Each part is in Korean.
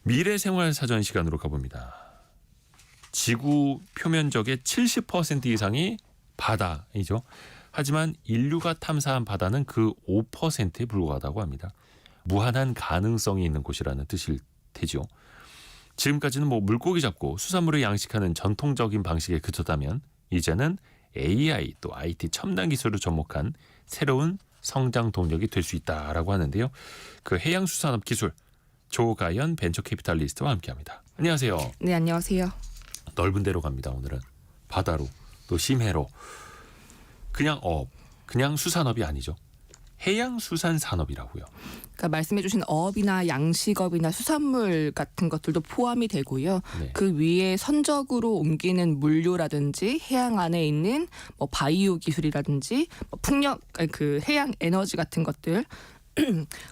미래생활사전 시간으로 가봅니다. 지구 표면적의 70% 이상이 바다이죠. 하지만 인류가 탐사한 바다는 그 5%에 불과하다고 합니다. 무한한 가능성이 있는 곳이라는 뜻일 테죠. 지금까지는 물고기 잡고 수산물을 양식하는 전통적인 방식에 그쳤다면 이제는 AI 또 IT 첨단 기술을 접목한 새로운 성장 동력이 될 수 있다라고 하는데요. 그 해양수산업 기술 조가연 벤처캐피탈리스트와 함께합니다. 안녕하세요. 네, 안녕하세요. 넓은 데로 갑니다. 오늘은 바다로 또 심해로 그냥 수산업이 아니죠. 해양수산산업이라고요. 그러니까 말씀해주신 어업이나 양식업이나 수산물 같은 것들도 포함이 되고요. 네. 그 위에 선적으로 옮기는 물류라든지 해양 안에 있는 바이오 기술이라든지 풍력, 그 해양 에너지 같은 것들.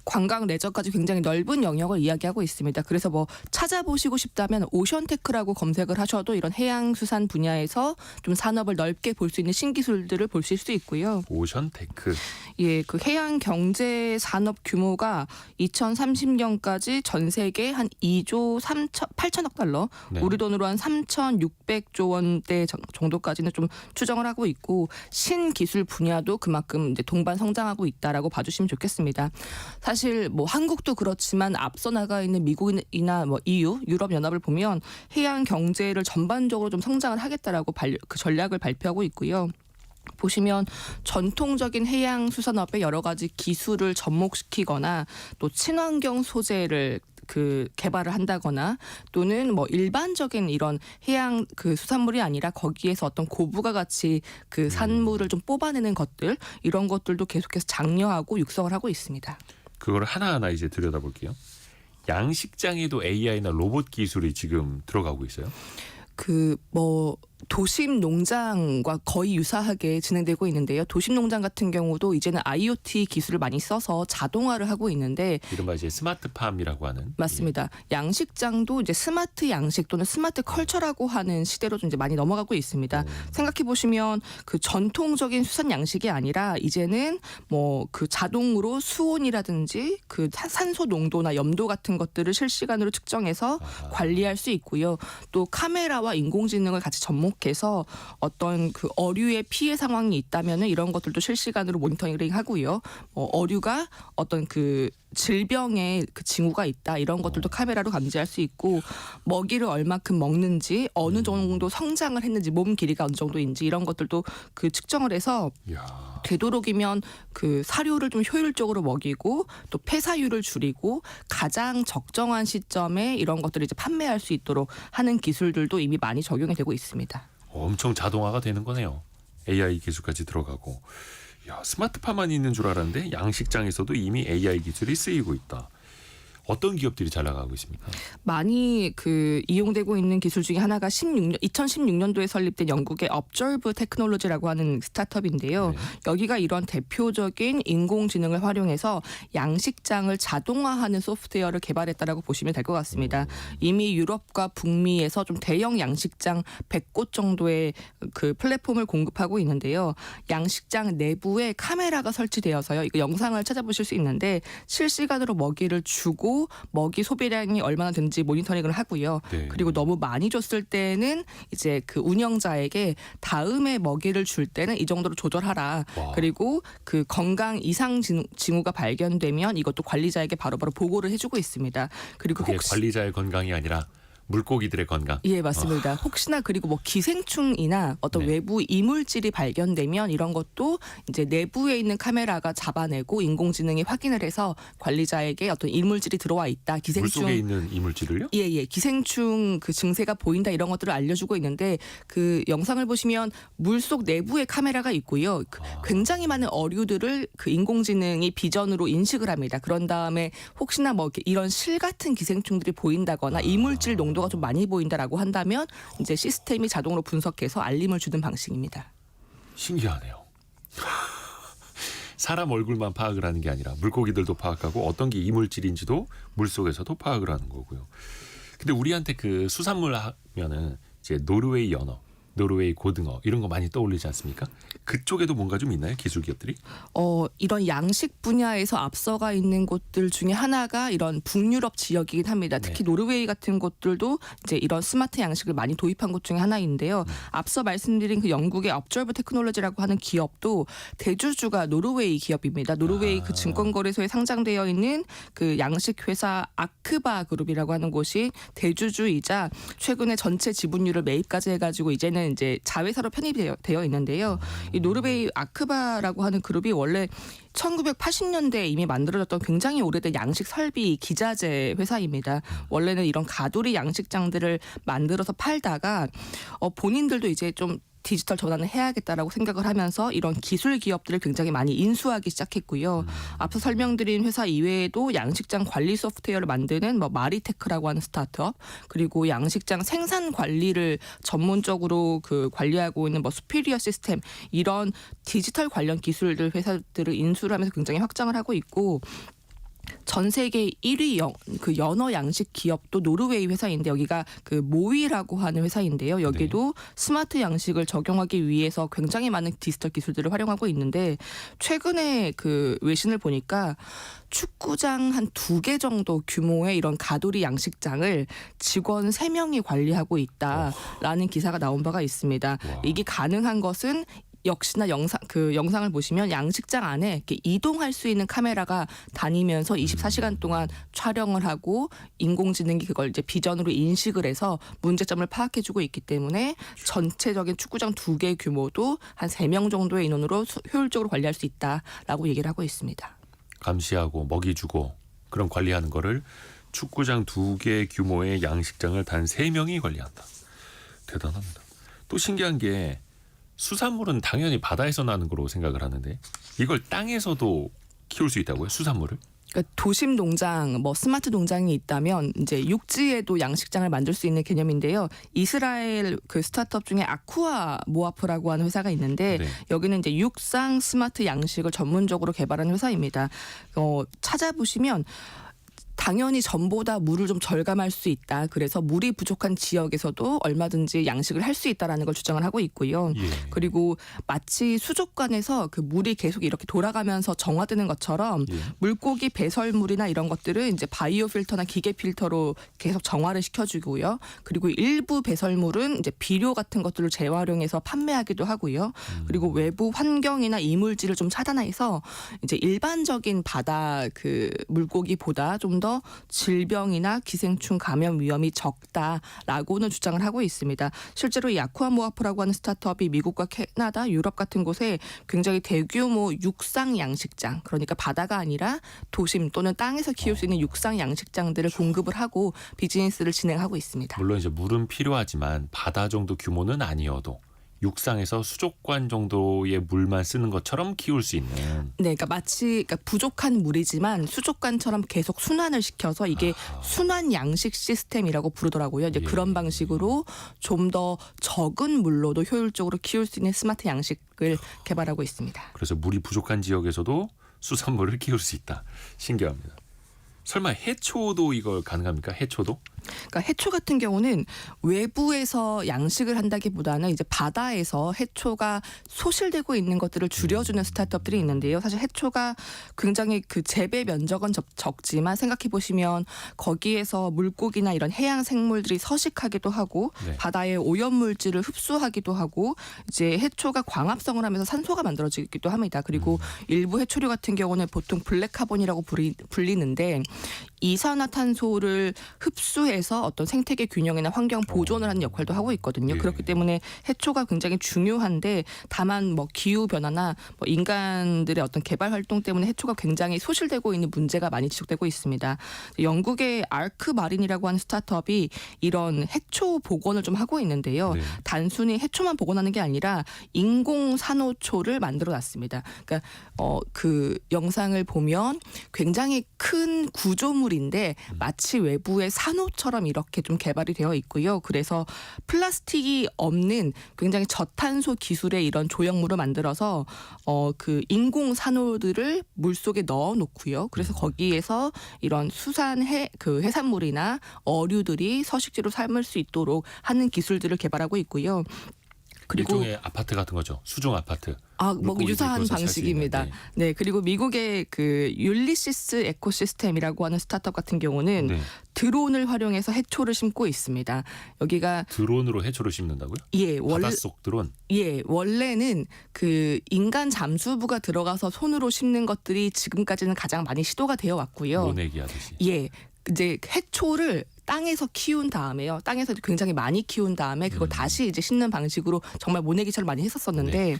관광 레저까지 굉장히 넓은 영역을 이야기하고 있습니다. 그래서 찾아보시고 싶다면 오션테크라고 검색을 하셔도 이런 해양수산 분야에서 좀 산업을 넓게 볼 수 있는 신기술들을 보실 수 있고요. 오션테크. 예, 그 해양 경제 산업 규모가 2030년까지 전 세계 한 2조 8천억 달러, 네. 우리 돈으로 한 3,600조 원대 정도까지는 좀 추정을 하고 있고 신기술 분야도 그만큼 이제 동반 성장하고 있다라고 봐주시면 좋겠습니다. 사실 한국도 그렇지만 앞서 나가 있는 미국이나 EU, 유럽 연합을 보면 해양 경제를 전반적으로 좀 성장을 하겠다라고 그 전략을 발표하고 있고요. 보시면 전통적인 해양 수산업에 여러 가지 기술을 접목시키거나 또 친환경 소재를 개발을 한다거나 또는 일반적인 이런 해양 수산물이 아니라 거기에서 어떤 고부가 가치 산물을 좀 뽑아내는 것들 이런 것들도 계속해서 장려하고 육성을 하고 있습니다. 그걸 하나하나 이제 들여다볼게요. 양식장에도 AI나 로봇 기술이 지금 들어가고 있어요. 도심 농장과 거의 유사하게 진행되고 있는데요. 도심 농장 같은 경우도 이제는 IoT 기술을 많이 써서 자동화를 하고 있는데 이른바 이제 스마트팜이라고 하는. 맞습니다. 양식장도 이제 스마트 양식 또는 스마트 컬처라고 하는 시대로 좀 이제 많이 넘어가고 있습니다. 생각해 보시면 그 전통적인 수산 양식이 아니라 이제는 자동으로 수온이라든지 산소 농도나 염도 같은 것들을 실시간으로 측정해서 관리할 수 있고요. 또 카메라와 인공지능을 같이 접목해서 어떤 어류의 피해 상황이 있다면은 이런 것들도 실시간으로 모니터링 하고요. 어류가 어떤 질병의 징후가 있다 이런 것들도 카메라로 감지할 수 있고 먹이를 얼마큼 먹는지 어느 정도 성장을 했는지 몸 길이가 어느 정도인지 이런 것들도 측정을 해서 되도록이면 사료를 좀 효율적으로 먹이고 또 폐사율을 줄이고 가장 적정한 시점에 이런 것들을 이제 판매할 수 있도록 하는 기술들도 이미 많이 적용이 되고 있습니다. 엄청 자동화가 되는 거네요. AI 기술까지 들어가고. 스마트팜만 있는 줄 알았는데 양식장에서도 이미 AI 기술이 쓰이고 있다. 어떤 기업들이 잘 나가고 있습니까? 많이 이용되고 있는 기술 중에 하나가 2016년도에 설립된 영국의 Observe Technology라고 하는 스타트업인데요. 네. 여기가 이런 대표적인 인공지능을 활용해서 양식장을 자동화하는 소프트웨어를 개발했다라고 보시면 될 것 같습니다. 이미 유럽과 북미에서 좀 대형 양식장 100곳 정도의 플랫폼을 공급하고 있는데요. 양식장 내부에 카메라가 설치되어서요. 이거 영상을 찾아보실 수 있는데 실시간으로 먹이를 주고 먹이 소비량이 얼마나 되는지 모니터링을 하고요. 네. 그리고 그리고 너무 많이 줬을 때는 이제 운영자에게 다음에 먹이를 줄 때는 이 정도로 조절하라. 와. 그리고 건강 이상 징후가 발견되면 이것도 관리자에게 바로바로 보고를 해주고 있습니다. 그리고 그게 관리자의 건강이 아니라 물고기들의 건강. 예, 맞습니다. 혹시나 그리고 기생충이나 어떤 네. 외부 이물질이 발견되면 이런 것도 이제 내부에 있는 카메라가 잡아내고 인공지능이 확인을 해서 관리자에게 어떤 이물질이 들어와 있다. 물속에 있는 이물질을요? 예. 기생충 증세가 보인다 이런 것들을 알려주고 있는데 영상을 보시면 물속 내부에 카메라가 있고요. 굉장히 많은 어류들을 인공지능이 비전으로 인식을 합니다. 그런 다음에 혹시나 이런 실 같은 기생충들이 보인다거나 이물질 농도가 좀 많이 보인다라고 한다면 이제 시스템이 자동으로 분석해서 알림을 주는 방식입니다. 신기하네요. 사람 얼굴만 파악을 하는 게 아니라 물고기들도 파악하고 어떤 게 이물질인지도 물속에서도 파악을 하는 거고요. 근데 우리한테 수산물 하면은 이제 노르웨이 연어, 노르웨이 고등어 이런 거 많이 떠올리지 않습니까? 그쪽에도 뭔가 좀 있나요? 기술 기업들이? 이런 양식 분야에서 앞서가 있는 곳들 중에 하나가 이런 북유럽 지역이긴 합니다. 특히 네. 노르웨이 같은 곳들도 이제 이런 스마트 양식을 많이 도입한 곳 중에 하나인데요. 앞서 말씀드린 그 영국의 업저버 테크놀로지라고 하는 기업도 대주주가 노르웨이 기업입니다. 노르웨이 그 증권거래소에 상장되어 있는 그 양식 회사 아크바 그룹이라고 하는 곳이 대주주이자 최근에 전체 지분율을 매입까지 해가지고 이제는 이제 자회사로 편입이 되어 있는데요. 이 노르웨이 아크바라고 하는 그룹이 원래 1980년대에 이미 만들어졌던 굉장히 오래된 양식 설비 기자재 회사입니다. 원래는 이런 가돌이 양식장들을 만들어서 팔다가 본인들도 이제 좀 디지털 전환을 해야겠다라고 생각을 하면서 이런 기술 기업들을 굉장히 많이 인수하기 시작했고요. 앞서 설명드린 회사 이외에도 양식장 관리 소프트웨어를 만드는 뭐 마리테크라고 하는 스타트업, 그리고 양식장 생산 관리를 전문적으로 그 관리하고 있는 뭐 수피리어 시스템, 이런 디지털 관련 기술들 회사들을 인수를 하면서 굉장히 확장을 하고 있고, 전 세계 1위 그 연어 양식 기업도 노르웨이 회사인데, 여기가 그 모이라고 하는 회사인데요. 여기도 스마트 양식을 적용하기 위해서 굉장히 많은 디지털 기술들을 활용하고 있는데, 최근에 그 외신을 보니까 축구장 한 2개 정도 규모의 이런 가돌이 양식장을 직원 3명이 관리하고 있다라는 기사가 나온 바가 있습니다. 와. 이게 가능한 것은 역시나 영상을 보시면 양식장 안에 이렇게 이동할 수 있는 카메라가 다니면서 24시간 동안 촬영을 하고 인공지능이 그걸 이제 비전으로 인식을 해서 문제점을 파악해주고 있기 때문에 전체적인 축구장 2개 규모도 한 3명 정도의 인원으로 효율적으로 관리할 수 있다라고 얘기를 하고 있습니다. 감시하고 먹이 주고 그런 관리하는 거를 축구장 2개 규모의 양식장을 단 3명이 관리한다. 대단합니다. 또 신기한 게 수산물은 당연히 바다에서 나는 거로 생각을 하는데 이걸 땅에서도 키울 수 있다고요? 수산물을? 그러니까 도심 농장, 뭐 스마트 농장이 있다면 이제 육지에도 양식장을 만들 수 있는 개념인데요. 이스라엘 그 스타트업 중에 아쿠아 모아프라고 하는 회사가 있는데 네. 여기는 이제 육상 스마트 양식을 전문적으로 개발한 회사입니다. 찾아보시면 당연히 전보다 물을 좀 절감할 수 있다. 그래서 물이 부족한 지역에서도 얼마든지 양식을 할 수 있다라는 걸 주장을 하고 있고요. 예. 그리고 마치 수족관에서 그 물이 계속 이렇게 돌아가면서 정화되는 것처럼 예. 물고기 배설물이나 이런 것들은 이제 바이오 필터나 기계 필터로 계속 정화를 시켜주고요. 그리고 일부 배설물은 이제 비료 같은 것들을 재활용해서 판매하기도 하고요. 그리고 외부 환경이나 이물질을 좀 차단해서 이제 일반적인 바다 그 물고기보다 좀 더 질병이나 기생충 감염 위험이 적다라고는 주장을 하고 있습니다. 실제로 이 아쿠아모아프라고 하는 스타트업이 미국과 캐나다, 유럽 같은 곳에 굉장히 대규모 육상 양식장, 그러니까 바다가 아니라 도심 또는 땅에서 키울 수 있는 육상 양식장들을 공급을 하고 비즈니스를 진행하고 있습니다. 물론 이제 물은 필요하지만 바다 정도 규모는 아니어도 육상에서 수족관 정도의 물만 쓰는 것처럼 키울 수 있는. 네, 그러니까 마치 부족한 물이지만 수족관처럼 계속 순환을 시켜서 이게 순환 양식 시스템이라고 부르더라고요. 이제 예. 그런 방식으로 좀 더 적은 물로도 효율적으로 키울 수 있는 스마트 양식을 개발하고 있습니다. 그래서 물이 부족한 지역에서도 수산물을 키울 수 있다. 신기합니다. 설마 해초도 이걸 가능합니까? 해초도? 그러니까 해초 같은 경우는 외부에서 양식을 한다기보다는 이제 바다에서 해초가 소실되고 있는 것들을 줄여주는 스타트업들이 있는데요. 사실 해초가 굉장히 그 재배 면적은 적지만 생각해 보시면 거기에서 물고기나 이런 해양 생물들이 서식하기도 하고 네. 바다의 오염물질을 흡수하기도 하고 이제 해초가 광합성을 하면서 산소가 만들어지기도 합니다. 그리고 일부 해초류 같은 경우는 보통 블랙카본이라고 불리는데 이산화탄소를 흡수해서 어떤 생태계 균형이나 환경 보존을 하는 역할도 하고 있거든요. 예. 그렇기 때문에 해초가 굉장히 중요한데 다만 뭐 기후 변화나 뭐 인간들의 어떤 개발 활동 때문에 해초가 굉장히 소실되고 있는 문제가 많이 지적되고 있습니다. 영국의 아크 마린이라고 하는 스타트업이 이런 해초 복원을 좀 하고 있는데요. 네. 단순히 해초만 복원하는 게 아니라 인공 산호초를 만들어 놨습니다. 그러니까 그 영상을 보면 굉장히 큰 구조물인데 마치 외부의 산호처럼 이렇게 좀 개발이 되어 있고요. 그래서 플라스틱이 없는 굉장히 저탄소 기술의 이런 조형물을 만들어서 그 인공 산호들을 물 속에 넣어 놓고요. 그래서 거기에서 이런 그 해산물이나 어류들이 서식지로 삶을 수 있도록 하는 기술들을 개발하고 있고요. 그리고 일종의 아파트 같은 거죠. 수중 아파트. 뭐 물고기도 유사한 거기서 살수 방식입니다. 있는, 네, 그리고 미국의 그 율리시스 에코시스템이라고 하는 스타트업 같은 경우는 네. 드론을 활용해서 해초를 심고 있습니다. 여기가 드론으로 해초를 심는다고요? 바닷속 드론. 원래는 그 인간 잠수부가 들어가서 손으로 심는 것들이 지금까지는 가장 많이 시도가 되어 왔고요. 모내기 하듯이. 이제 해초를 땅에서 키운 다음에요. 땅에서 굉장히 많이 키운 다음에 그걸 다시 이제 심는 방식으로 정말 모내기처럼 많이 했었었는데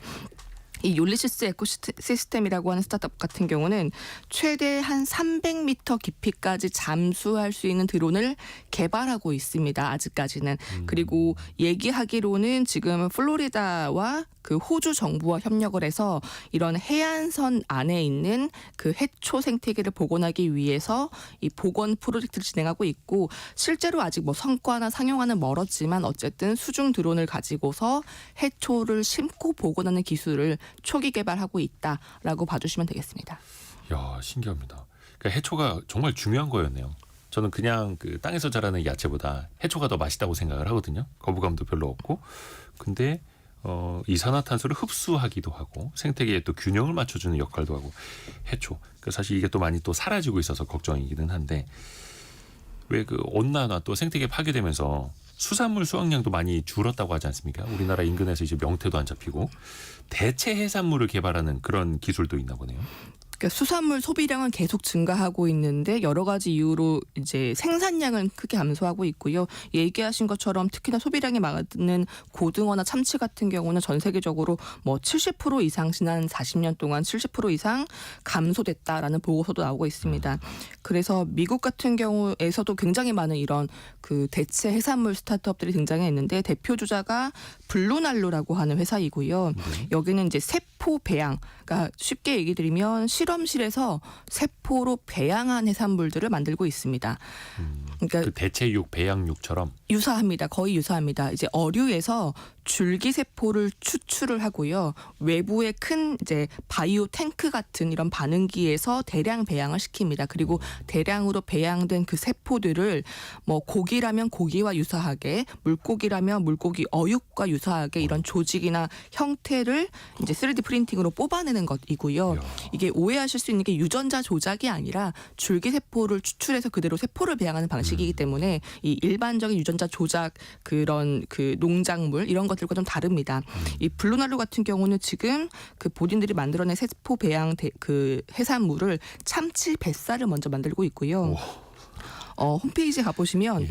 이 율리시스 에코시스템이라고 하는 스타트업 같은 경우는 최대 한 300m 깊이까지 잠수할 수 있는 드론을 개발하고 있습니다. 아직까지는. 그리고 얘기하기로는 지금 플로리다와 그 호주 정부와 협력을 해서 이런 해안선 안에 있는 그 해초 생태계를 복원하기 위해서 이 복원 프로젝트를 진행하고 있고 실제로 아직 뭐 성과나 상용화는 멀었지만 어쨌든 수중 드론을 가지고서 해초를 심고 복원하는 기술을 초기 개발하고 있다라고 봐주시면 되겠습니다. 야, 신기합니다. 그러니까 해초가 정말 중요한 거였네요. 저는 그냥 그 땅에서 자라는 야채보다 해초가 더 맛있다고 생각을 하거든요. 거부감도 별로 없고. 근데 이산화탄소를 흡수하기도 하고 생태계에 또 균형을 맞춰주는 역할도 하고 해초. 사실 이게 또 많이 또 사라지고 있어서 걱정이기는 한데 왜 그 온난화 또 생태계 파괴되면서 수산물 수확량도 많이 줄었다고 하지 않습니까? 우리나라 인근에서 이제 명태도 안 잡히고 대체 해산물을 개발하는 그런 기술도 있나 보네요. 그러니까 수산물 소비량은 계속 증가하고 있는데 여러 가지 이유로 이제 생산량은 크게 감소하고 있고요. 얘기하신 것처럼 특히나 소비량이 많은 고등어나 참치 같은 경우는 전 세계적으로 뭐 70% 이상 지난 40년 동안 70% 이상 감소됐다라는 보고서도 나오고 있습니다. 그래서 미국 같은 경우에서도 굉장히 많은 이런 그 대체 해산물 스타트업들이 등장했는데 대표 주자가 블루날루라고 하는 회사이고요. 여기는 이제 세포 배양, 그러니까 쉽게 얘기 드리면 실험실에서 세포로 배양한 해산물들을 만들고 있습니다. 그러니까 그 대체육, 배양육처럼 유사합니다. 거의 유사합니다. 이제 어류에서 줄기세포를 추출을 하고요. 외부에 큰 이제 바이오 탱크 같은 이런 반응기에서 대량 배양을 시킵니다. 그리고 대량으로 배양된 그 세포들을 뭐 고기라면 고기와 유사하게, 물고기라면 물고기 어육과 유사하게 이런 조직이나 형태를 이제 3D 프린팅으로 뽑아내는 것이고요. 이게 오해하실 수 있는 게 유전자 조작이 아니라 줄기세포를 추출해서 그대로 세포를 배양하는 방식이기 때문에 이 일반적인 유전자 조작 그런 그 농작물 이런 것들과 좀 다릅니다. 이 블루날루 같은 경우는 지금 그 본인들이 만들어낸 세포 배양 그 해산물을 참치 뱃살을 먼저 만들고 있고요. 홈페이지에 가보시면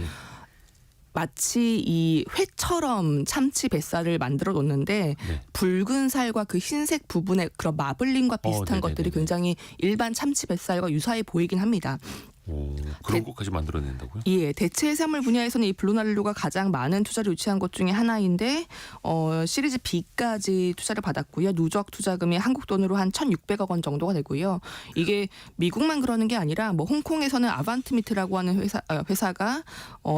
마치 이 회처럼 참치 뱃살을 만들어 놓는데 붉은 살과 그 흰색 부분의 그런 마블링과 비슷한 것들이 굉장히 일반 참치 뱃살과 유사해 보이긴 합니다. 그런 것까지 만들어낸다고요? 대체 해산물 분야에서는 이 블루날루가 가장 많은 투자를 유치한 것 중에 하나인데 시리즈 B까지 투자를 받았고요. 누적 투자금이 한국 돈으로 한 1,600억 원 정도가 되고요. 이게 미국만 그러는 게 아니라 뭐 홍콩에서는 아반트미트라고 하는 회사가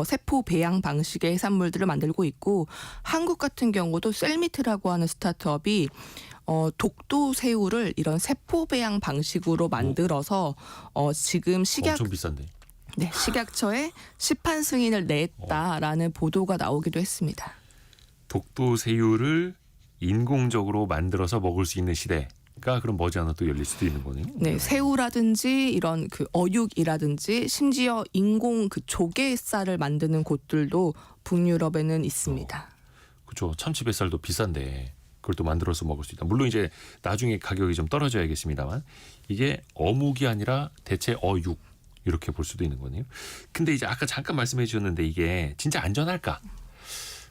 세포 배양 방식의 해산물들을 만들고 있고 한국 같은 경우도 셀미트라고 하는 스타트업이 독도 새우를 이런 세포 배양 방식으로 만들어서 지금 엄청 비싼데. 식약처에 시판 승인을 냈다라는 보도가 나오기도 했습니다. 독도 새우를 인공적으로 만들어서 먹을 수 있는 시대가 그럼 머지않아 또 열릴 수도 있는 거네요. 네, 새우라든지 이런 그 어육이라든지 심지어 인공 그 조개살을 만드는 곳들도 북유럽에는 있습니다. 그렇죠. 참치 뱃살도 비싼데 그걸 또 만들어서 먹을 수 있다. 물론 이제 나중에 가격이 좀 떨어져야겠습니다만 이게 어묵이 아니라 대체 어육 이렇게 볼 수도 있는 거네요. 근데 이제 아까 잠깐 말씀해 주셨는데 이게 진짜 안전할까?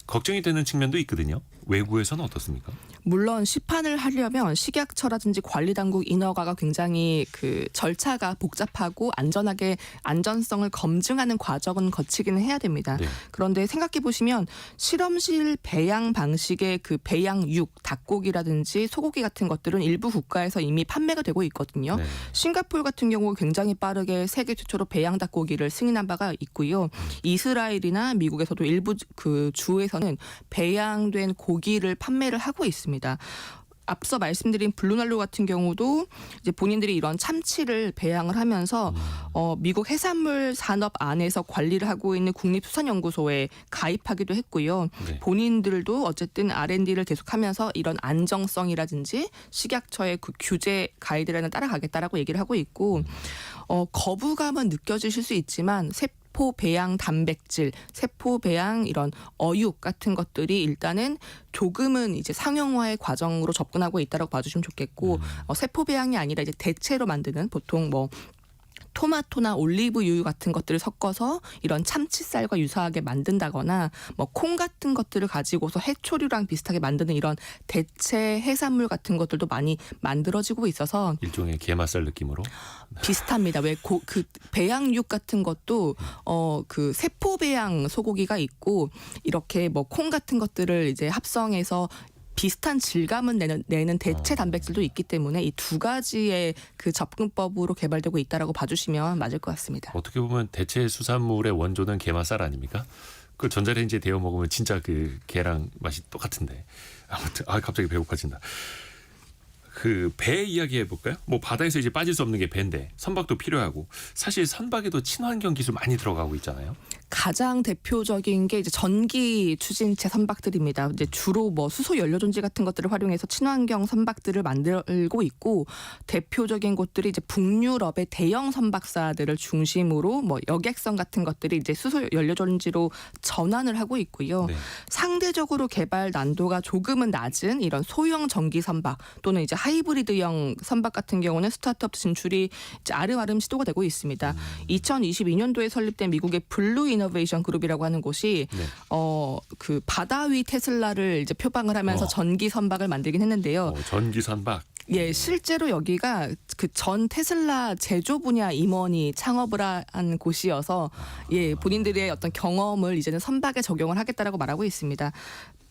걱정이 되는 측면도 있거든요. 외국에서는 어떻습니까? 물론 시판을 하려면 식약처라든지 관리당국 인허가가 굉장히 그 절차가 복잡하고 안전하게 안전성을 검증하는 과정은 거치기는 해야 됩니다. 그런데 생각해 보시면 실험실 배양 방식의 그 배양육, 닭고기라든지 소고기 같은 것들은 일부 국가에서 이미 판매가 되고 있거든요. 싱가포르 같은 경우 굉장히 빠르게 세계 최초로 배양 닭고기를 승인한 바가 있고요. 이스라엘이나 미국에서도 일부 그 주에서는 배양된 고기를 판매를 하고 있습니다. 앞서 말씀드린 블루난로 같은 경우도 이제 본인들이 이런 참치를 배양을 하면서 미국 해산물 산업 안에서 관리를 하고 있는 국립수산연구소에 가입하기도 했고요. 네. 본인들도 어쨌든 R&D를 계속하면서 이런 안정성이라든지 식약처의 그 규제 가이드라인을 따라가겠다라고 얘기를 하고 있고 거부감은 느껴지실 수 있지만 세포 배양 단백질, 세포 배양 이런 어육 같은 것들이 일단은 조금은 이제 상용화의 과정으로 접근하고 있다라고 봐주시면 좋겠고 세포 배양이 아니라 이제 대체로 만드는 보통 뭐 토마토나 올리브유 같은 것들을 섞어서 이런 참치쌀과 유사하게 만든다거나 뭐 콩 같은 것들을 가지고서 해초류랑 비슷하게 만드는 이런 대체 해산물 같은 것들도 많이 만들어지고 있어서 일종의 게맛살 느낌으로. 비슷합니다. 왜 그 배양육 같은 것도 그 세포 배양 소고기가 있고 이렇게 뭐 콩 같은 것들을 이제 합성해서 비슷한 질감은 내는 대체 단백질도 있기 때문에 이 두 가지의 그 접근법으로 개발되고 있다라고 봐주시면 맞을 것 같습니다. 어떻게 보면 대체 수산물의 원조는 게맛살 아닙니까? 그 전자레인지에 데워 먹으면 진짜 그 게랑 맛이 똑같은데. 아무튼 갑자기 배고파진다. 그 배 이야기 해볼까요? 뭐 바다에서 이제 빠질 수 없는 게 배인데 선박도 필요하고 사실 선박에도 친환경 기술 많이 들어가고 있잖아요. 가장 대표적인 게 이제 전기 추진체 선박들입니다. 이제 주로 뭐 수소 연료 전지 같은 것들을 활용해서 친환경 선박들을 만들고 있고 대표적인 곳들이 이제 북유럽의 대형 선박사들을 중심으로 뭐 여객선 같은 것들이 이제 수소 연료 전지로 전환을 하고 있고요. 네. 상대적으로 개발 난도가 조금은 낮은 이런 소형 전기 선박 또는 이제 하이브리드형 선박 같은 경우는 스타트업 진출이 이제 아름아름 시도가 되고 있습니다. 2022년도에 설립된 미국의 블루 이노베이션 그룹이라고 하는 곳이 네. 그 바다 위 테슬라를 이제 표방을 하면서 전기 선박을 만들긴 했는데요. 전기 선박. 예, 실제로 여기가 그 전 테슬라 제조 분야 임원이 창업을 한 곳이어서 예, 본인들의 어떤 경험을 이제는 선박에 적용을 하겠다라고 말하고 있습니다.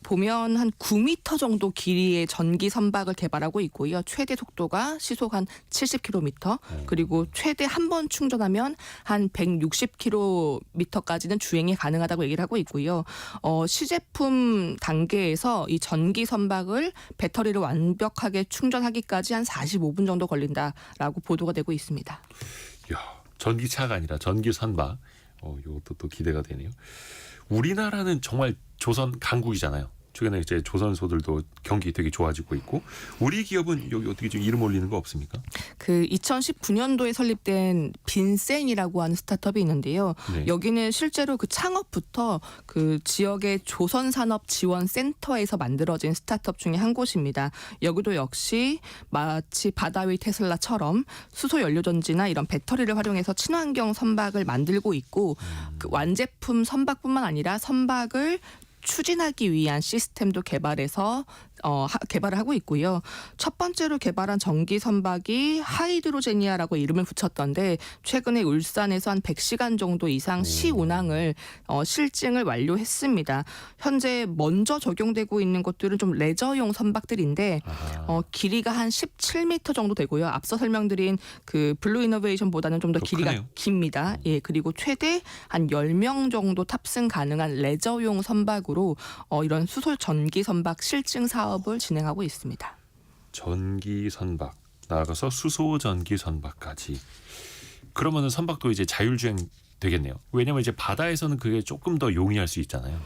보면 한 9m 정도 길이의 전기 선박을 개발하고 있고요. 최대 속도가 시속 한 70km 그리고 최대 한 번 충전하면 한 160km까지는 주행이 가능하다고 얘기를 하고 있고요. 시제품 단계에서 이 전기 선박을 배터리를 완벽하게 충전하기까지 한 45분 정도 걸린다라고 보도가 되고 있습니다. 야, 전기차가 아니라 전기 선박. 이것도 또 기대가 되네요. 우리나라는 정말 조선 강국이잖아요. 최근에 이제 조선소들도 경기 되게 좋아지고 있고 우리 기업은 여기 어떻게 좀 이름 올리는 거 없습니까? 그 2019년도에 설립된 빈센이라고 하는 스타트업이 있는데요. 네. 여기는 실제로 그 창업부터 그 지역의 조선산업지원센터에서 만들어진 스타트업 중에 한 곳입니다. 여기도 역시 마치 바다 위 테슬라처럼 수소 연료전지나 이런 배터리를 활용해서 친환경 선박을 만들고 있고 그 완제품 선박뿐만 아니라 선박을 추진하기 위한 시스템도 개발해서 개발을 하고 있고요. 첫 번째로 개발한 전기 선박이 하이드로제니아라고 이름을 붙였던데 최근에 울산에서 한 100시간 정도 이상 시운항을 실증을 완료했습니다. 현재 먼저 적용되고 있는 것들은 좀 레저용 선박들인데 길이가 한 17m 정도 되고요. 앞서 설명드린 그 블루 이노베이션보다는 좀 더 길이가 크네요. 깁니다. 예, 그리고 최대 한 10명 정도 탑승 가능한 레저용 선박으로 이런 수소 전기 선박 실증 사업을 진행하고 있습니다. 전기 선박 나아가서 수소 전기 선박까지. 그러면은 선박도 이제 자율주행 되겠네요. 왜냐면 이제 바다에서는 그게 조금 더 용이할 수 있잖아요.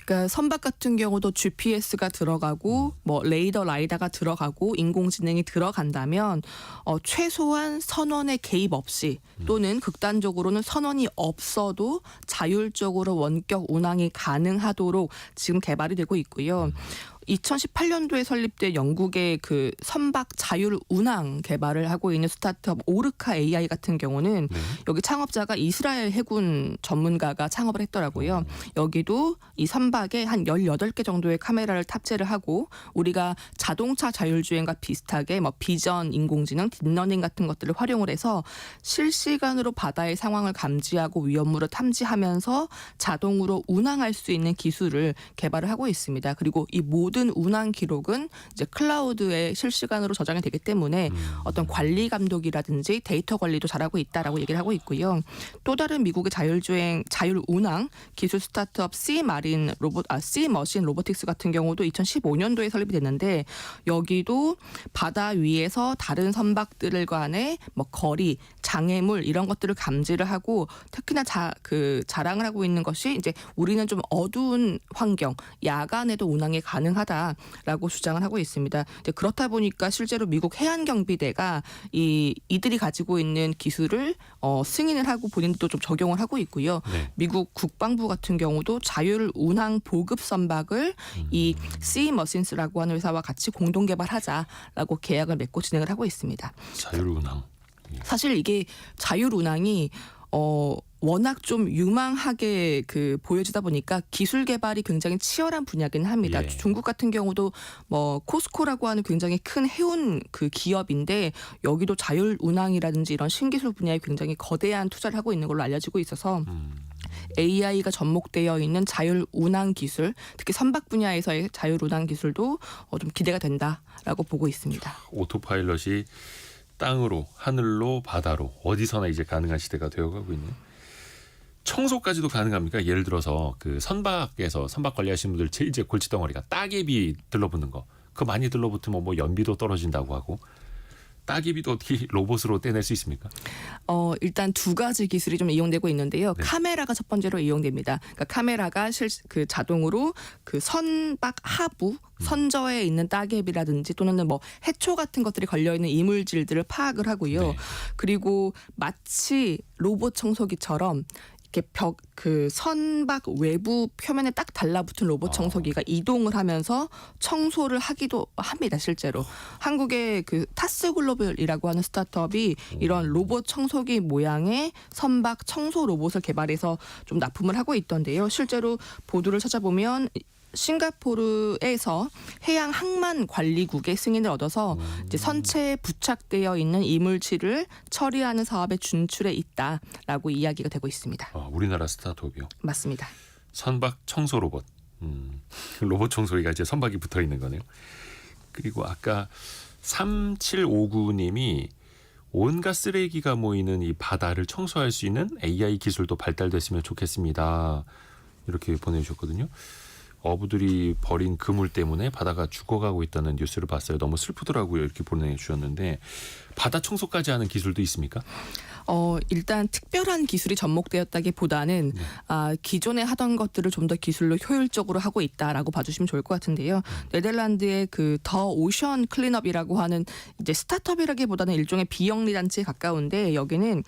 그러니까 선박 같은 경우도 GPS가 들어가고 뭐 레이더 라이다가 들어가고 인공지능이 들어간다면 최소한 선원의 개입 없이 또는 극단적으로는 선원이 없어도 자율적으로 원격 운항이 가능하도록 지금 개발이 되고 있고요. 2018년도에 설립된 영국의 그 선박 자율 운항 개발을 하고 있는 스타트업 오르카 AI 같은 경우는 여기 창업자가 이스라엘 해군 전문가가 창업을 했더라고요. 여기도 이 선박에 한 18개 정도의 카메라를 탑재를 하고 우리가 자동차 자율주행과 비슷하게 뭐 비전 인공지능, 딥러닝 같은 것들을 활용을 해서 실시간으로 바다의 상황을 감지하고 위험물을 탐지하면서 자동으로 운항할 수 있는 기술을 개발을 하고 있습니다. 그리고 이 모든 모든 운항 기록은 이제 클라우드에 실시간으로 저장이 되기 때문에 어떤 관리 감독이라든지 데이터 관리도 잘하고 있다라고 얘기를 하고 있고요. 또 다른 미국의 자율 운항 기술 스타트업 C 머신 로보틱스 같은 경우도 2015년도에 설립이 됐는데 여기도 바다 위에서 다른 선박들 간의 뭐 거리, 장애물 이런 것들을 감지를 하고 특히나 자랑을 하고 있는 것이 이제 우리는 좀 어두운 환경, 야간에도 운항이 가능하다라고 주장을 하고 있습니다. 이제 그렇다 보니까 실제로 미국 해안경비대가 이들이 가지고 있는 기술을 승인을 하고 본인들도 좀 적용을 하고 있고요. 네. 미국 국방부 같은 경우도 자율 운항 보급 선박을 이 C 머신스라고 하는 회사와 같이 공동 개발하자라고 계약을 맺고 진행을 하고 있습니다. 자율운항. 사실 이게 자율운항이 워낙 좀 유망하게 보여지다 보니까 기술 개발이 굉장히 치열한 분야긴 합니다. 예. 중국 같은 경우도 뭐 코스코라고 하는 굉장히 큰 해운 기업인데 여기도 자율운항이라든지 이런 신기술 분야에 굉장히 거대한 투자를 하고 있는 걸로 알려지고 있어서 AI가 접목되어 있는 자율운항 기술, 특히 선박 분야에서의 자율운항 기술도 좀 기대가 된다라고 보고 있습니다. 오토파일럿이 땅으로, 하늘로, 바다로 어디서나 이제 가능한 시대가 되어가고 있네요. 청소까지도 가능합니까? 예를 들어서 그 선박에서 선박 관리하시는 분들 제일 이제 골칫덩어리가 따개비 들러붙는 거. 그거 많이 들러붙으면 뭐 연비도 떨어진다고 하고 따개비도 어떻게 로봇으로 떼낼 수 있습니까? 일단 두 가지 기술이 좀 이용되고 있는데요. 네. 카메라가 첫 번째로 이용됩니다. 그러니까 카메라가 자동으로 그 선박 하부 선저에 있는 따개비라든지 또는 뭐 해초 같은 것들이 걸려 있는 이물질들을 파악을 하고요. 네. 그리고 마치 로봇 청소기처럼 이렇게 선박 외부 표면에 딱 달라붙은 로봇 청소기가 이동을 하면서 청소를 하기도 합니다. 실제로 한국의 타스 글로벌이라고 하는 스타트업이 이런 로봇 청소기 모양의 선박 청소 로봇을 개발해서 좀 납품을 하고 있던데요. 실제로 보도를 찾아보면 싱가포르에서 해양 항만 관리국의 승인을 얻어서 이제 선체에 부착되어 있는 이물질을 처리하는 사업에 진출해 있다라고 이야기가 되고 있습니다. 우리나라 스타트업이요. 맞습니다. 선박 청소 로봇. 로봇 청소기가 이제 선박이 붙어 있는 거네요. 그리고 아까 3759님이 온갖 쓰레기가 모이는 이 바다를 청소할 수 있는 AI 기술도 발달됐으면 좋겠습니다. 이렇게 보내주셨거든요. 어부들이 버린 그물 때문에 바다가 죽어가고 있다는 뉴스를 봤어요. 너무 슬프더라고요. 이렇게 보내주셨는데 바다 청소까지 하는 기술도 있습니까? 일단 특별한 기술이 접목되었다기보다는 기존에 하던 것들을 좀 더 기술로 효율적으로 하고 있다라고 봐주시면 좋을 것 같은데요. 네덜란드의 더 오션 클린업이라고 하는 이제 스타트업이라기보다는 일종의 비영리 단체에 가까운데 여기는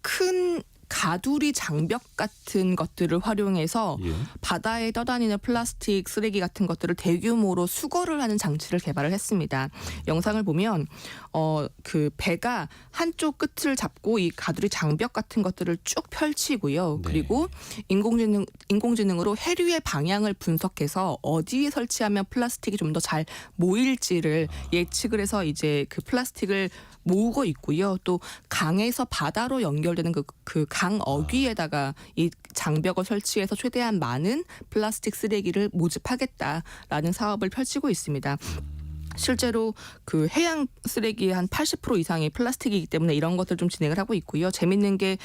큰 가두리 장벽 같은 것들을 활용해서 예. 바다에 떠다니는 플라스틱 쓰레기 같은 것들을 대규모로 수거를 하는 장치를 개발을 했습니다. 영상을 보면 배가 한쪽 끝을 잡고 이 가두리 장벽 같은 것들을 쭉 펼치고요. 네. 그리고 인공지능으로 해류의 방향을 분석해서 어디에 설치하면 플라스틱이 좀 더 잘 모일지를 예측을 해서 이제 그 플라스틱을 모으고 있고요. 또 강에서 바다로 연결되는 그 강 어귀에다가 이 장벽을 설치해서 최대한 많은 플라스틱 쓰레기를 모집하겠다라는 사업을 펼치고 있습니다. 실제로 해양 쓰레기의 한 80% 이상이 플라스틱이기 때문에 이런 것들 좀 진행을 하고 있고요. 재밌는 게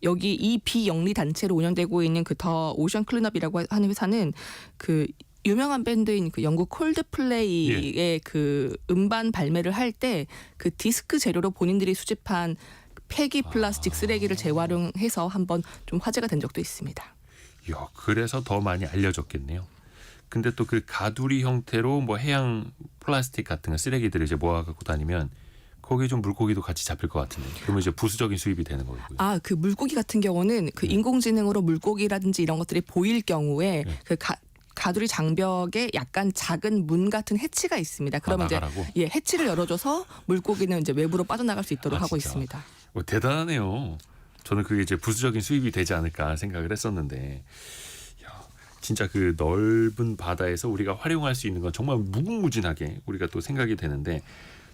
여기 이 비영리 단체로 운영되고 있는 더 오션 클린업이라고 하는 회사는 유명한 밴드인 영국 콜드플레이의 음반 발매를 할 때 디스크 재료로 본인들이 수집한 폐기 플라스틱 쓰레기를 재활용해서 한번 좀 화제가 된 적도 있습니다. 그래서 더 많이 알려졌겠네요. 근데 또 가두리 형태로 뭐 해양 플라스틱 같은 쓰레기들을 이제 모아갖고 다니면 거기에 좀 물고기도 같이 잡힐 것 같은데 그러면 이제 부수적인 수입이 되는 거고요. 물고기 같은 경우는 인공지능으로 물고기라든지 이런 것들이 보일 경우에 가두리 장벽에 약간 작은 문 같은 해치가 있습니다. 그러면 나가라고? 이제 해치를 열어줘서 물고기는 이제 외부로 빠져나갈 수 있도록 하고 진짜? 있습니다. 대단하네요. 저는 그게 이제 부수적인 수입이 되지 않을까 생각을 했었는데, 진짜 넓은 바다에서 우리가 활용할 수 있는 건 정말 무궁무진하게 우리가 또 생각이 되는데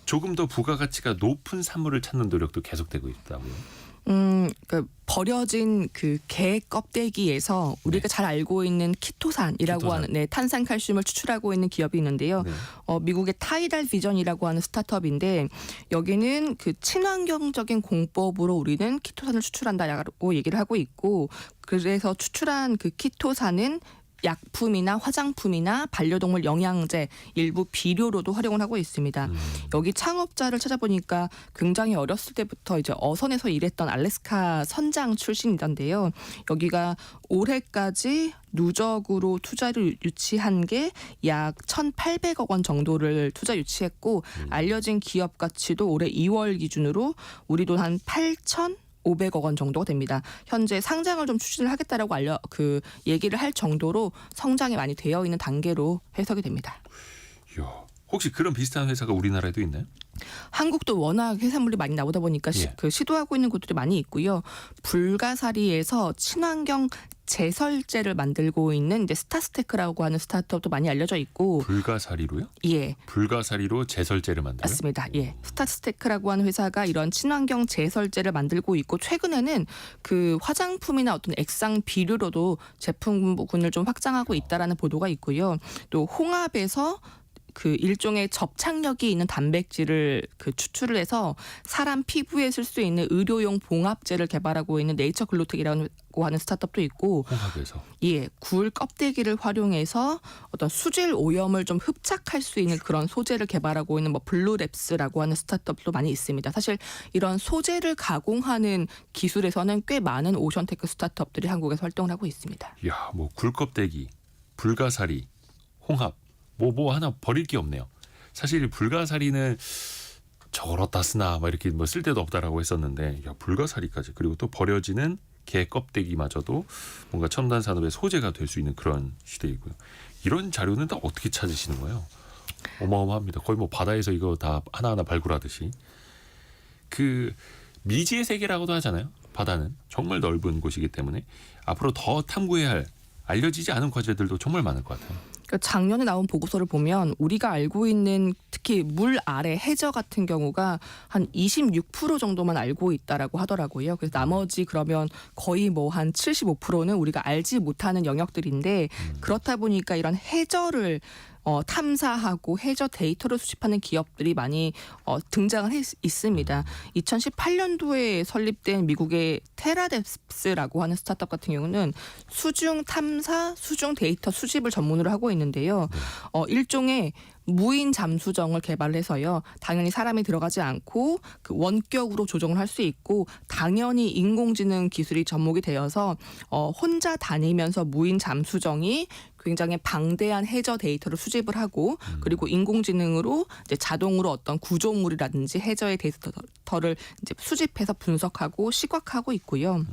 조금 더 부가가치가 높은 산물을 찾는 노력도 계속되고 있다고요. 그 버려진 그 개 껍데기에서 우리가 잘 알고 있는 키토산이라고 키토산. 하는 탄산칼슘을 추출하고 있는 기업이 있는데요. 네. 미국의 타이달 비전이라고 하는 스타트업인데 여기는 그 친환경적인 공법으로 우리는 키토산을 추출한다라고 얘기를 하고 있고 그래서 추출한 그 키토산은 약품이나 화장품이나 반려동물 영양제, 일부 비료로도 활용을 하고 있습니다. 여기 창업자를 찾아보니까 굉장히 어렸을 때부터 이제 어선에서 일했던 알래스카 선장 출신이던데요. 여기가 올해까지 누적으로 투자를 유치한 게 약 1,800억 원 정도를 투자 유치했고 알려진 기업 가치도 올해 2월 기준으로 우리 돈 한 8,500억 원 정도가 됩니다. 현재 상장을 좀 추진을 하겠다라고 얘기를 할 정도로 성장이 많이 되어 있는 단계로 해석이 됩니다. 이야, 혹시 그런 비슷한 회사가 우리나라에도 있나요? 한국도 워낙 해산물이 많이 나오다 보니까 예. 시도하고 있는 곳들이 많이 있고요. 불가사리에서 친환경 제설제를 만들고 있는 이제 스타스테크라고 하는 스타트업도 많이 알려져 있고, 불가사리로요? 예. 불가사리로 제설제를 만들어요? 맞습니다. 예. 스타스테크라고 하는 회사가 이런 친환경 제설제를 만들고 있고 최근에는 그 화장품이나 어떤 액상 비료로도 제품 부분을 좀 확장하고 있다라는 보도가 있고요. 또 홍합에서 그 일종의 접착력이 있는 단백질을 그 추출을 해서 사람 피부에 쓸 수 있는 의료용 봉합제를 개발하고 있는 네이처 글로텍이라고 하는 스타트업도 있고, 홍합에서. 예, 굴 껍데기를 활용해서 어떤 수질 오염을 좀 흡착할 수 있는 그런 소재를 개발하고 있는 뭐 블루랩스라고 하는 스타트업도 많이 있습니다. 사실 이런 소재를 가공하는 기술에서는 꽤 많은 오션테크 스타트업들이 한국에서 활동을 하고 있습니다. 이야, 뭐 굴껍데기, 불가사리, 홍합, 뭐 하나 버릴 게 없네요. 사실 불가사리는 저걸 어디다 쓰나 막 이렇게 뭐 쓸 데도 없다라고 했었는데, 야, 불가사리까지, 그리고 또 버려지는 개 껍데기마저도 뭔가 첨단 산업의 소재가 될 수 있는 그런 시대이고요. 이런 자료는 다 어떻게 찾으시는 거예요? 어마어마합니다. 거의 뭐 바다에서 이거 다 하나하나 발굴하듯이. 그 미지의 세계라고도 하잖아요. 바다는 정말 넓은 곳이기 때문에 앞으로 더 탐구해야 할 알려지지 않은 과제들도 정말 많을 것 같아요. 그러니까 작년에 나온 보고서를 보면 우리가 알고 있는 특히 물 아래 해저 같은 경우가 한 26% 정도만 알고 있다라고 하더라고요. 그래서 나머지 그러면 거의 뭐 한 75%는 우리가 알지 못하는 영역들인데, 그렇다 보니까 이런 해저를 탐사하고 해저 데이터를 수집하는 기업들이 많이 등장을 있습니다. 2018년도에 설립된 미국의 테라뎁스라고 하는 스타트업 같은 경우는 수중 탐사, 수중 데이터 수집을 전문으로 하고 있는데요. 일종의 무인 잠수정을 개발해서요. 당연히 사람이 들어가지 않고 그 원격으로 조정을 할 수 있고, 당연히 인공지능 기술이 접목이 되어서 혼자 다니면서 무인 잠수정이 굉장히 방대한 해저 데이터를 수집을 하고, 그리고 인공지능으로 이제 자동으로 어떤 구조물이라든지 해저의 데이터를 이제 수집해서 분석하고 시각화하고 있고요.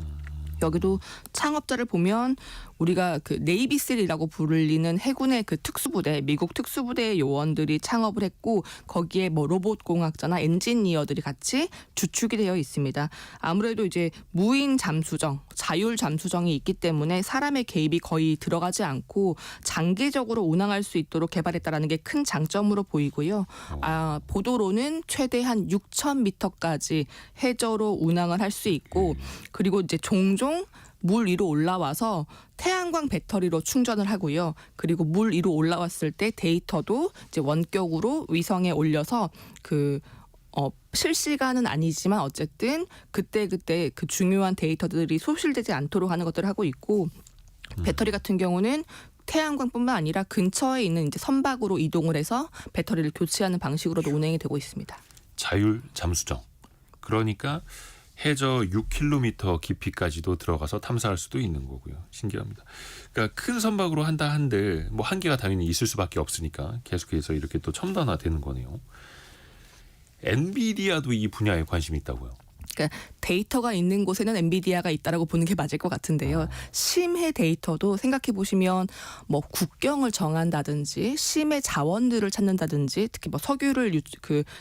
여기도 창업자를 보면 우리가 그 네이비실이라고 불리는 해군의 그 특수부대, 미국 특수부대의 요원들이 창업을 했고, 거기에 뭐 로봇 공학자나 엔지니어들이 같이 주축이 되어 있습니다. 아무래도 이제 무인 잠수정, 자율 잠수정이 있기 때문에 사람의 개입이 거의 들어가지 않고 장기적으로 운항할 수 있도록 개발했다라는 게 큰 장점으로 보이고요. 보도로는 최대한 6,000m까지 해저로 운항을 할 수 있고, 그리고 이제 종종 물 위로 올라와서 태양광 배터리로 충전을 하고요. 그리고 물 위로 올라왔을 때 데이터도 이제 원격으로 위성에 올려서 실시간은 아니지만 어쨌든 그때그때 그 중요한 데이터들이 소실되지 않도록 하는 것들을 하고 있고, 배터리 같은 경우는 태양광뿐만 아니라 근처에 있는 이제 선박으로 이동을 해서 배터리를 교체하는 방식으로도 운행이 되고 있습니다. 자율 잠수정. 그러니까 해저 6km 깊이까지도 들어가서 탐사할 수도 있는 거고요. 신기합니다. 그러니까 큰 선박으로 한다 한들 뭐 한계가 당연히 있을 수밖에 없으니까 계속해서 이렇게 또 첨단화되는 거네요. 엔비디아도 이 분야에 관심이 있다고요? 그러니까 데이터가 있는 곳에는 엔비디아가 있다라고 보는 게 맞을 것 같은데요. 심해 데이터도 생각해 보시면 뭐 국경을 정한다든지 심해 자원들을 찾는다든지 특히 뭐 석유를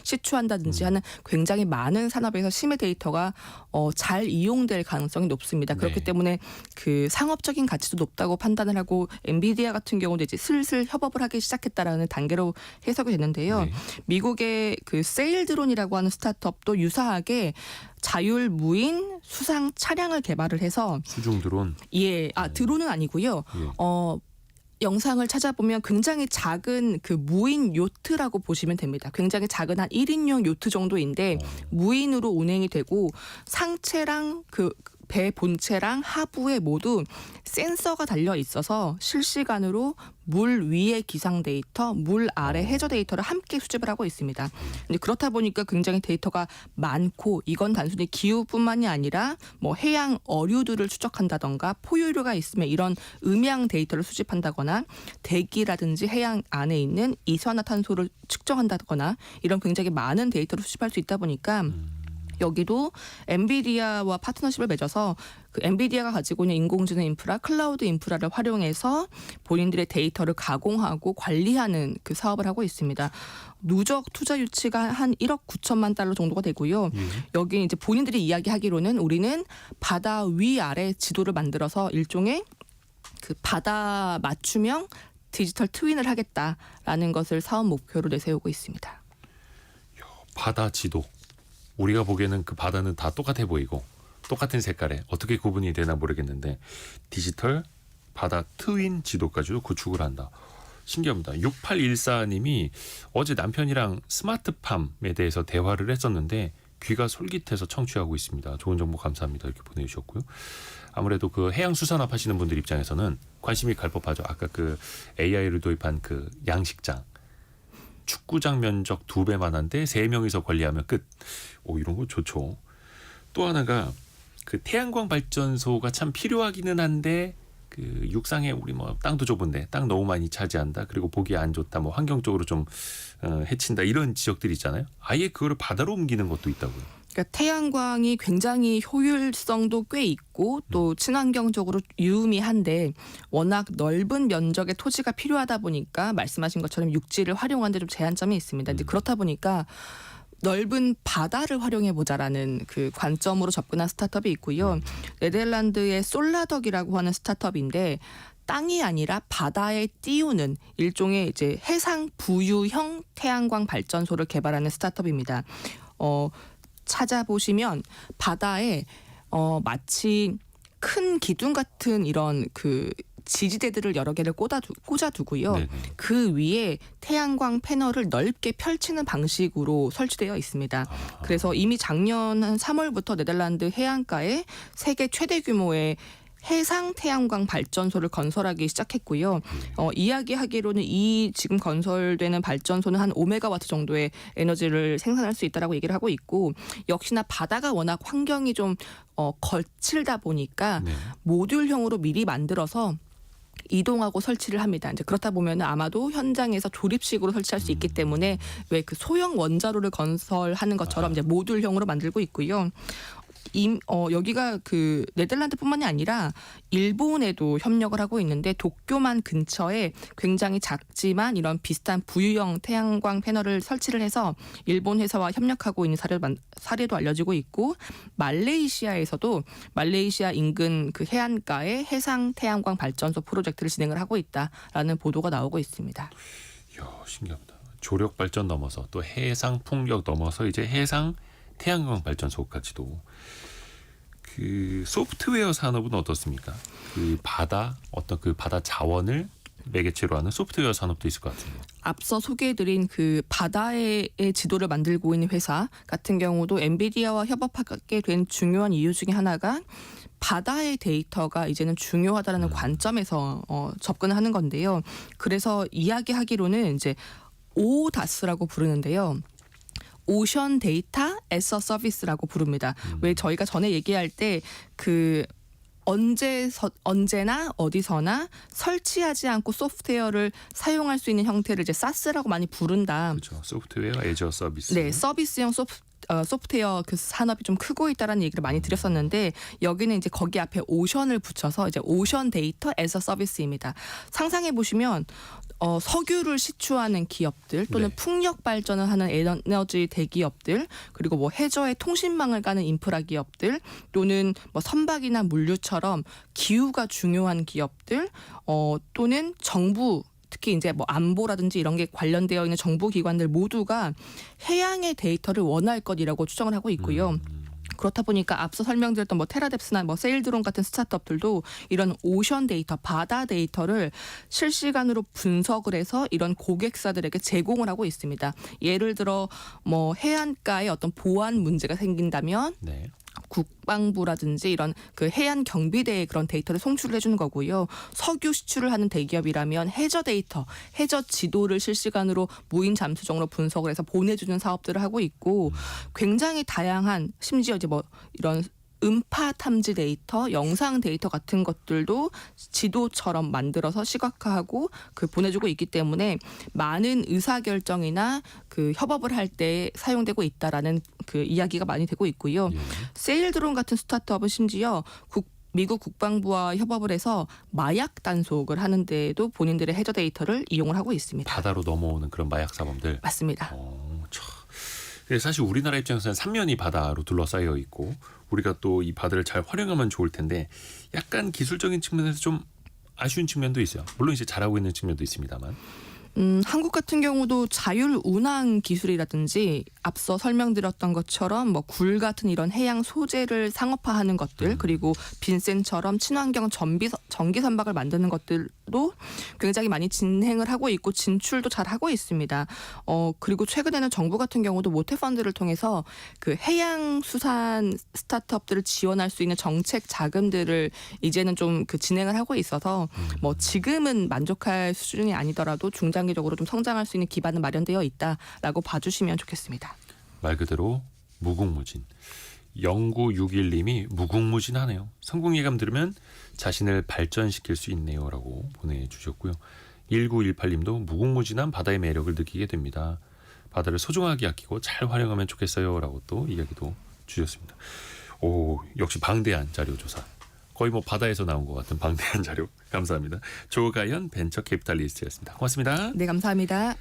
시추한다든지 하는 굉장히 많은 산업에서 심해 데이터가 잘 이용될 가능성이 높습니다. 그렇기 네. 때문에 그 상업적인 가치도 높다고 판단을 하고 엔비디아 같은 경우도 이제 슬슬 협업을 하기 시작했다라는 단계로 해석이 되는데요. 네. 미국의 그 세일드론이라고 하는 스타트업도 유사하게 자율무인 수상 차량을 개발을 해서 수중 드론. 드론은 아니고요. 예. 영상을 찾아보면 굉장히 작은 그 무인 요트라고 보시면 됩니다. 굉장히 작은 한 1인용 요트 정도인데 무인으로 운행이 되고 상체랑 그 배 본체랑 하부에 모두 센서가 달려 있어서 실시간으로 물 위의 기상 데이터, 물 아래 해저 데이터를 함께 수집을 하고 있습니다. 근데 그렇다 보니까 굉장히 데이터가 많고 이건 단순히 기후뿐만이 아니라 뭐 해양 어류들을 추적한다던가 포유류가 있으면 이런 음향 데이터를 수집한다거나 대기라든지 해양 안에 있는 이산화탄소를 측정한다거나 이런 굉장히 많은 데이터를 수집할 수 있다 보니까 여기도 엔비디아와 파트너십을 맺어서 그 엔비디아가 가지고 있는 인공지능 인프라, 클라우드 인프라를 활용해서 본인들의 데이터를 가공하고 관리하는 그 사업을 하고 있습니다. 누적 투자 유치가 한 1억 9천만 달러 정도가 되고요. 여기 이제 본인들이 이야기하기로는 우리는 바다 위아래 지도를 만들어서 일종의 그 바다 맞춤형 디지털 트윈을 하겠다라는 것을 사업 목표로 내세우고 있습니다. 바다 지도. 우리가 보기에는 그 바다는 다 똑같아 보이고 똑같은 색깔에 어떻게 구분이 되나 모르겠는데 디지털 바다 트윈 지도까지도 구축을 한다. 신기합니다. 6814님이 어제 남편이랑 스마트팜에 대해서 대화를 했었는데 귀가 솔깃해서 청취하고 있습니다. 좋은 정보 감사합니다. 이렇게 보내주셨고요. 아무래도 그 해양수산업 하시는 분들 입장에서는 관심이 갈 법하죠. 아까 그 AI를 도입한 그 양식장. 축구장 면적 2배만 한데 3명이서 관리하면 끝. 이런 거 좋죠. 또 하나가 그 태양광 발전소가 참 필요하기는 한데 그 육상에 우리 뭐 땅도 좁은데 땅 너무 많이 차지한다. 그리고 보기 안 좋다. 뭐 환경적으로 좀 해친다. 이런 지역들이 있잖아요. 아예 그거를 바다로 옮기는 것도 있다고요. 그러니까 태양광이 굉장히 효율성도 꽤 있고 또 친환경적으로 유의미한데 워낙 넓은 면적의 토지가 필요하다 보니까 말씀하신 것처럼 육지를 활용하는 데 좀 제한점이 있습니다. 근데 그렇다 보니까 넓은 바다를 활용해 보자라는 그 관점으로 접근한 스타트업이 있고요. 네덜란드의 솔라덕이라고 하는 스타트업인데 땅이 아니라 바다에 띄우는 일종의 이제 해상 부유형 태양광 발전소를 개발하는 스타트업입니다. 찾아보시면 바다에 마치 큰 기둥 같은 이런 그 지지대들을 여러 개를 꽂아두고요. 네네. 그 위에 태양광 패널을 넓게 펼치는 방식으로 설치되어 있습니다. 그래서 이미 작년 한 3월부터 네덜란드 해안가에 세계 최대 규모의 해상 태양광 발전소를 건설하기 시작했고요. 이야기하기로는 이 지금 건설되는 발전소는 한 5메가와트 정도의 에너지를 생산할 수 있다라고 얘기를 하고 있고 역시나 바다가 워낙 환경이 좀 거칠다 보니까 네. 모듈형으로 미리 만들어서 이동하고 설치를 합니다. 이제 그렇다 보면 아마도 현장에서 조립식으로 설치할 수 있기 때문에 왜 그 소형 원자로를 건설하는 것처럼 이제 모듈형으로 만들고 있고요. 여기가 그 네덜란드뿐만이 아니라 일본에도 협력을 하고 있는데 도쿄만 근처에 굉장히 작지만 이런 비슷한 부유형 태양광 패널을 설치를 해서 일본 회사와 협력하고 있는 사례도 알려지고 있고 말레이시아에서도 말레이시아 인근 그 해안가에 해상 태양광 발전소 프로젝트를 진행을 하고 있다라는 보도가 나오고 있습니다. 이야, 신기합니다. 조력 발전 넘어서 또 해상 풍력 넘어서 이제 해상 태양광 발전소까지도. 그 소프트웨어 산업은 어떻습니까? 그 바다 어떤 그 바다 자원을 매개체로 하는 소프트웨어 산업도 있을 것 같은데. 앞서 소개해드린 그 바다의 지도를 만들고 있는 회사 같은 경우도 엔비디아와 협업하게 된 중요한 이유 중에 하나가 바다의 데이터가 이제는 중요하다는 관점에서 접근을 하는 건데요. 그래서 이야기하기로는 이제 오다스라고 부르는데요. 오션 데이터 애서 서비스라고 부릅니다. 왜 저희가 전에 얘기할 때 그 언제나 어디서나 설치하지 않고 소프트웨어를 사용할 수 있는 형태를 이제 사스라고 많이 부른다. 그렇죠. 소프트웨어 애저 서비스. 네, 서비스형 소프트웨어 그 산업이 좀 크고 있다라는 얘기를 많이 드렸었는데 여기는 이제 거기 앞에 오션을 붙여서 이제 오션 데이터 애서 서비스입니다. 상상해 보시면 석유를 시추하는 기업들 또는 네. 풍력 발전을 하는 에너지 대기업들 그리고 뭐 해저에 통신망을 가는 인프라 기업들 또는 뭐 선박이나 물류처럼 기후가 중요한 기업들 또는 정부 특히 이제 뭐 안보라든지 이런 게 관련되어 있는 정부 기관들 모두가 해양의 데이터를 원할 것이라고 추정을 하고 있고요. 그렇다 보니까 앞서 설명드렸던 뭐 테라뎁스나 뭐 세일드론 같은 스타트업들도 이런 오션 데이터, 바다 데이터를 실시간으로 분석을 해서 이런 고객사들에게 제공을 하고 있습니다. 예를 들어 뭐 해안가에 어떤 보안 문제가 생긴다면 네. 국방부라든지 이런 그 해안 경비대에 그런 데이터를 송출을 해주는 거고요. 석유 수출을 하는 대기업이라면 해저 데이터, 해저 지도를 실시간으로 무인 잠수정으로 분석을 해서 보내주는 사업들을 하고 있고 굉장히 다양한 심지어 이제 뭐 이런 음파 탐지 데이터, 영상 데이터 같은 것들도 지도처럼 만들어서 시각화하고 그 보내주고 있기 때문에 많은 의사결정이나 그 협업을 할 때 사용되고 있다라는 그 이야기가 많이 되고 있고요. 예. 세일드론 같은 스타트업은 심지어 미국 국방부와 협업을 해서 마약 단속을 하는데도 본인들의 해저 데이터를 이용을 하고 있습니다. 바다로 넘어오는 그런 마약 사범들. 맞습니다. 참. 그래서 사실 우리나라 입장에서는 삼면이 바다로 둘러싸여 있고 우리가 또 이 바다를 잘 활용하면 좋을 텐데 약간 기술적인 측면에서 좀 아쉬운 측면도 있어요. 물론 이제 잘하고 있는 측면도 있습니다만. 한국 같은 경우도 자율 운항 기술이라든지 앞서 설명드렸던 것처럼 뭐 굴 같은 이런 해양 소재를 상업화하는 것들 그리고 빈센처럼 친환경 전기 선박을 만드는 것들도 굉장히 많이 진행을 하고 있고 진출도 잘 하고 있습니다. 그리고 최근에는 정부 같은 경우도 모태 펀드를 통해서 그 해양 수산 스타트업들을 지원할 수 있는 정책 자금들을 이제는 좀 그 진행을 하고 있어서 뭐 지금은 만족할 수준이 아니더라도 중장기적으로 좀 성장할 수 있는 기반은 마련되어 있다라고 봐주시면 좋겠습니다. 말 그대로 무궁무진. 0961님이 무궁무진하네요. 성공 예감 들으면 자신을 발전시킬 수 있네요라고 보내주셨고요. 1918님도 무궁무진한 바다의 매력을 느끼게 됩니다. 바다를 소중하게 아끼고 잘 활용하면 좋겠어요라고 또 이야기도 주셨습니다. 오, 역시 방대한 자료 조사. 거의 뭐 바다에서 나온 것 같은 방대한 자료. 감사합니다. 조가연 벤처 캐피탈리스트였습니다. 고맙습니다. 네, 감사합니다.